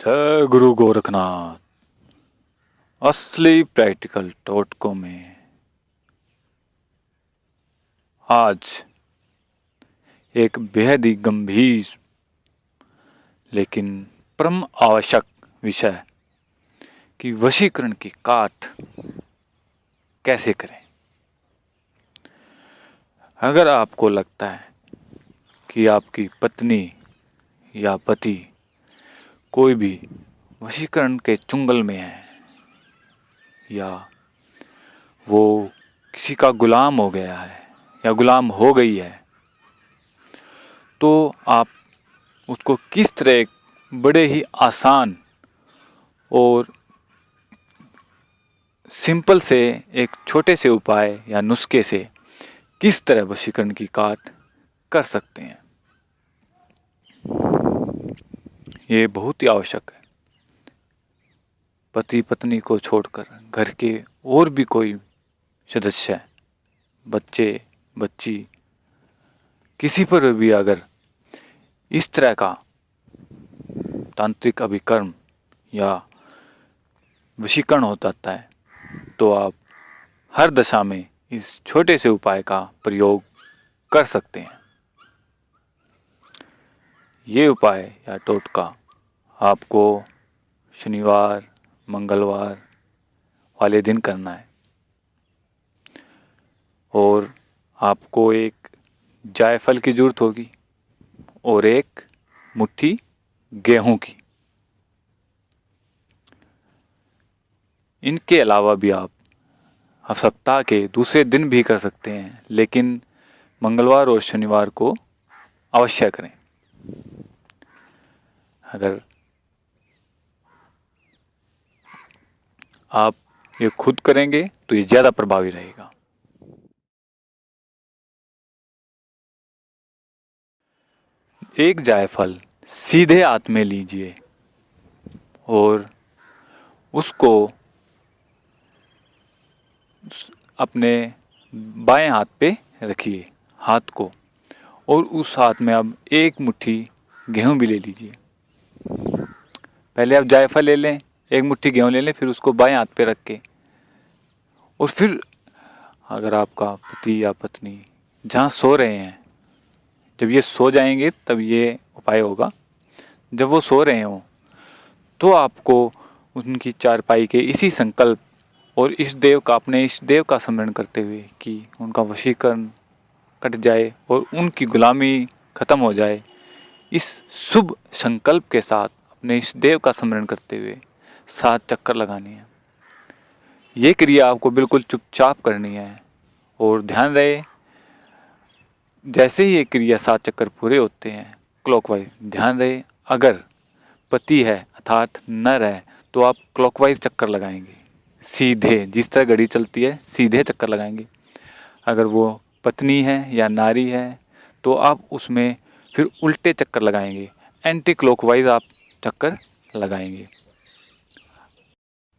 जय गुरु गोरखनाथ। असली प्रैक्टिकल टोटकों में आज एक बेहद ही गंभीर लेकिन परम आवश्यक विषय कि वशीकरण की काट कैसे करें। अगर आपको लगता है कि आपकी पत्नी या पति कोई भी वशीकरण के चुंगल में है या वो किसी का गुलाम हो गया है या गुलाम हो गई है, तो आप उसको किस तरह एक बड़े ही आसान और सिंपल से एक छोटे से उपाय या नुस्खे से किस तरह वशीकरण की काट कर सकते हैं, ये बहुत ही आवश्यक है। पति पत्नी को छोड़कर घर के और भी कोई सदस्य, बच्चे बच्ची, किसी पर भी अगर इस तरह का तांत्रिक अभिकर्म या वशीकरण हो जाता है, तो आप हर दशा में इस छोटे से उपाय का प्रयोग कर सकते हैं। ये उपाय या टोटका आपको शनिवार मंगलवार वाले दिन करना है और आपको एक जायफल की ज़रूरत होगी और एक मुट्ठी गेहूं की। इनके अलावा भी आप सप्ताह के दूसरे दिन भी कर सकते हैं, लेकिन मंगलवार और शनिवार को अवश्य करें। अगर आप ये खुद करेंगे तो ये ज़्यादा प्रभावी रहेगा। एक जायफल सीधे हाथ में लीजिए और उसको अपने बाएं हाथ पे रखिए हाथ को, और उस हाथ में अब एक मुट्ठी गेहूं भी ले लीजिए। पहले आप जायफल ले लें, एक मुट्ठी गेहूं ले लें, फिर उसको बाएं हाथ पे रख के, और फिर अगर आपका पति या पत्नी जहाँ सो रहे हैं, जब ये सो जाएंगे तब ये उपाय होगा। जब वो सो रहे हों तो आपको उनकी चारपाई के इसी संकल्प और इस देव का, अपने इस देव का स्मरण करते हुए कि उनका वशीकरण कट जाए और उनकी गुलामी खत्म हो जाए, इस शुभ संकल्प के साथ अपने इस देव का स्मरण करते हुए 7 चक्कर लगाने हैं। ये क्रिया आपको बिल्कुल चुपचाप करनी है और ध्यान रहे, जैसे ही ये क्रिया 7 चक्कर पूरे होते हैं क्लॉकवाइज, ध्यान रहे अगर पति है अर्थात नर है तो आप क्लॉकवाइज चक्कर लगाएंगे, सीधे जिस तरह घड़ी चलती है सीधे चक्कर लगाएंगे। अगर वो पत्नी है या नारी है तो आप उसमें फिर उल्टे चक्कर लगाएंगे, एंटी क्लॉकवाइज आप चक्कर लगाएंगे।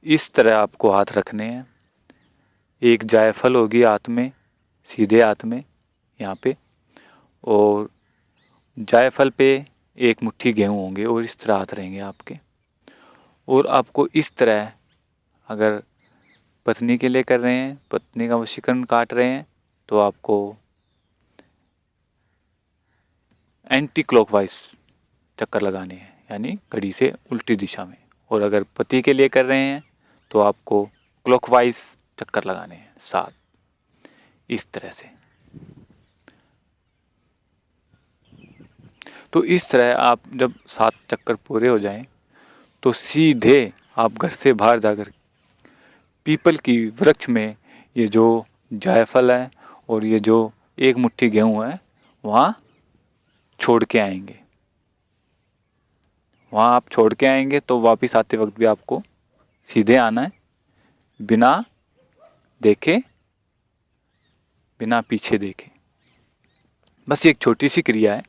इस तरह आपको हाथ रखने हैं। एक जायफल होगी हाथ में, सीधे हाथ में यहाँ पे, और जायफल पे एक मुट्ठी गेहूँ होंगे और इस तरह हाथ रहेंगे आपके। और आपको इस तरह, अगर पत्नी के लिए कर रहे हैं, पत्नी का वशीकरण काट रहे हैं, तो आपको एंटी क्लॉकवाइज चक्कर लगाने हैं, यानी घड़ी से उल्टी दिशा में। और अगर पति के लिए कर रहे हैं तो आपको क्लॉकवाइज चक्कर लगाने हैं 7, इस तरह से। तो इस तरह आप जब 7 चक्कर पूरे हो जाएं तो सीधे आप घर से बाहर जाकर पीपल की वृक्ष में ये जो जायफल है और ये जो एक मुट्ठी गेहूँ है वहाँ छोड़ के आएंगे। वहाँ आप छोड़ के आएंगे तो वापस आते वक्त भी आपको सीधे आना है, बिना देखे, बिना पीछे देखे। बस ये एक छोटी सी क्रिया है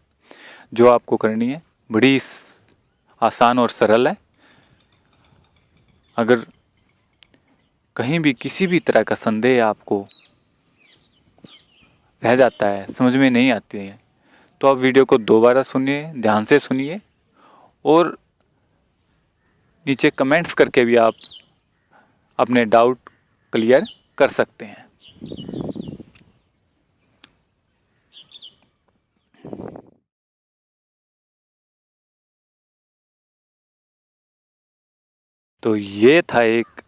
जो आपको करनी है, बड़ी आसान और सरल है। अगर कहीं भी किसी भी तरह का संदेह आपको रह जाता है, समझ में नहीं आती है, तो आप वीडियो को दोबारा सुनिए, ध्यान से सुनिए और नीचे कमेंट्स करके भी आप अपने डाउट क्लियर कर सकते हैं। तो ये था एक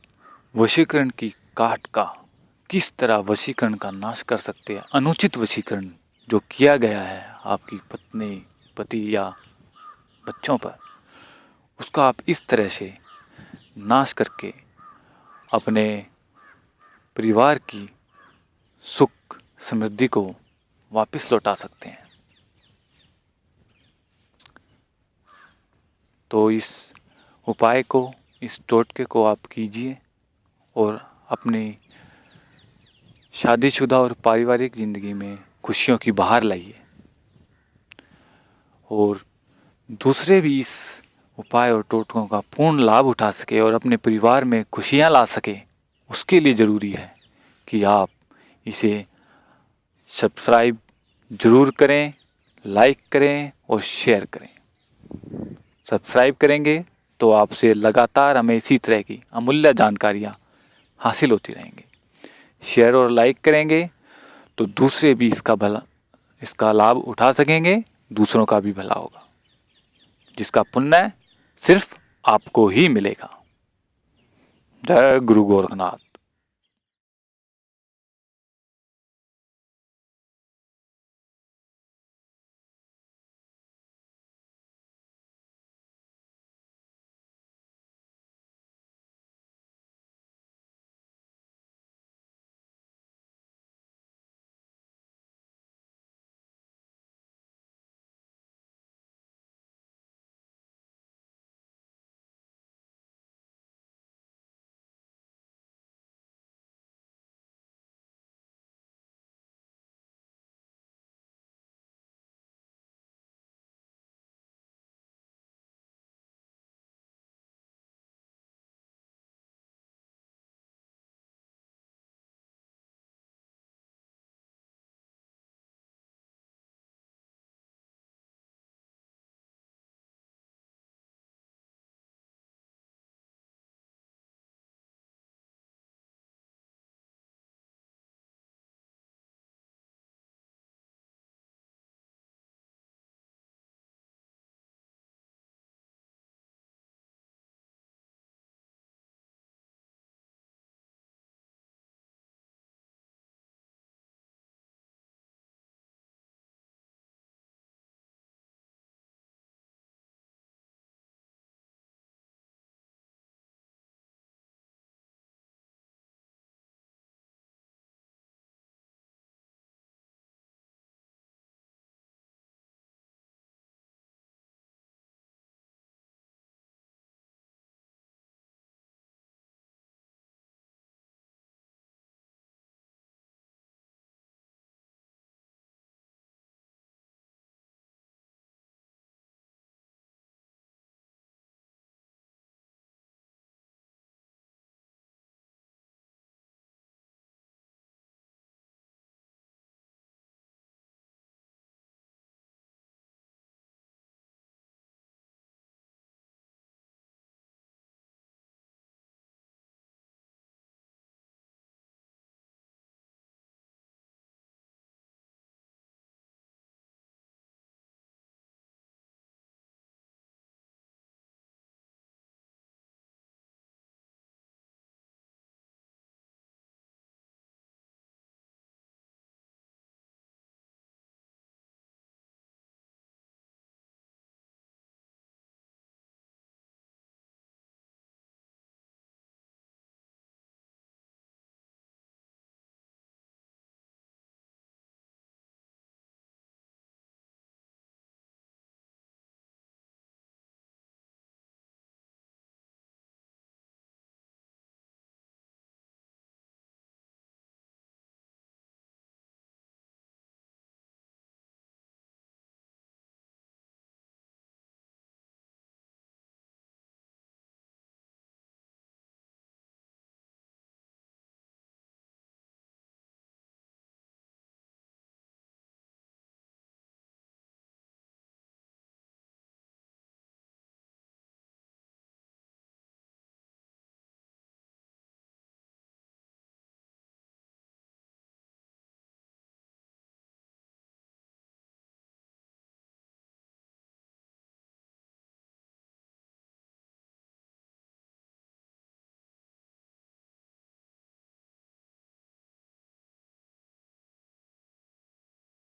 वशीकरण की काट का, किस तरह वशीकरण का नाश कर सकते हैं। अनुचित वशीकरण जो किया गया है आपकी पत्नी, पति या बच्चों पर, उसका आप इस तरह से नाश करके अपने परिवार की सुख समृद्धि को वापस लौटा सकते हैं। तो इस उपाय को, इस टोटके को आप कीजिए और अपनी शादीशुदा और पारिवारिक ज़िंदगी में खुशियों की बहार लाइए, और दूसरे भी इस उपाय और टोटकों का पूर्ण लाभ उठा सके और अपने परिवार में खुशियाँ ला सके। उसके लिए ज़रूरी है कि आप इसे सब्सक्राइब ज़रूर करें, लाइक करें और शेयर करें। सब्सक्राइब करेंगे तो आपसे लगातार हमें इसी तरह की अमूल्य जानकारियाँ हासिल होती रहेंगी। शेयर और लाइक करेंगे तो दूसरे भी इसका लाभ उठा सकेंगे, दूसरों का भी भला होगा, जिसका पुण्य सिर्फ आपको ही मिलेगा। जय गुरु गोरखनाथ।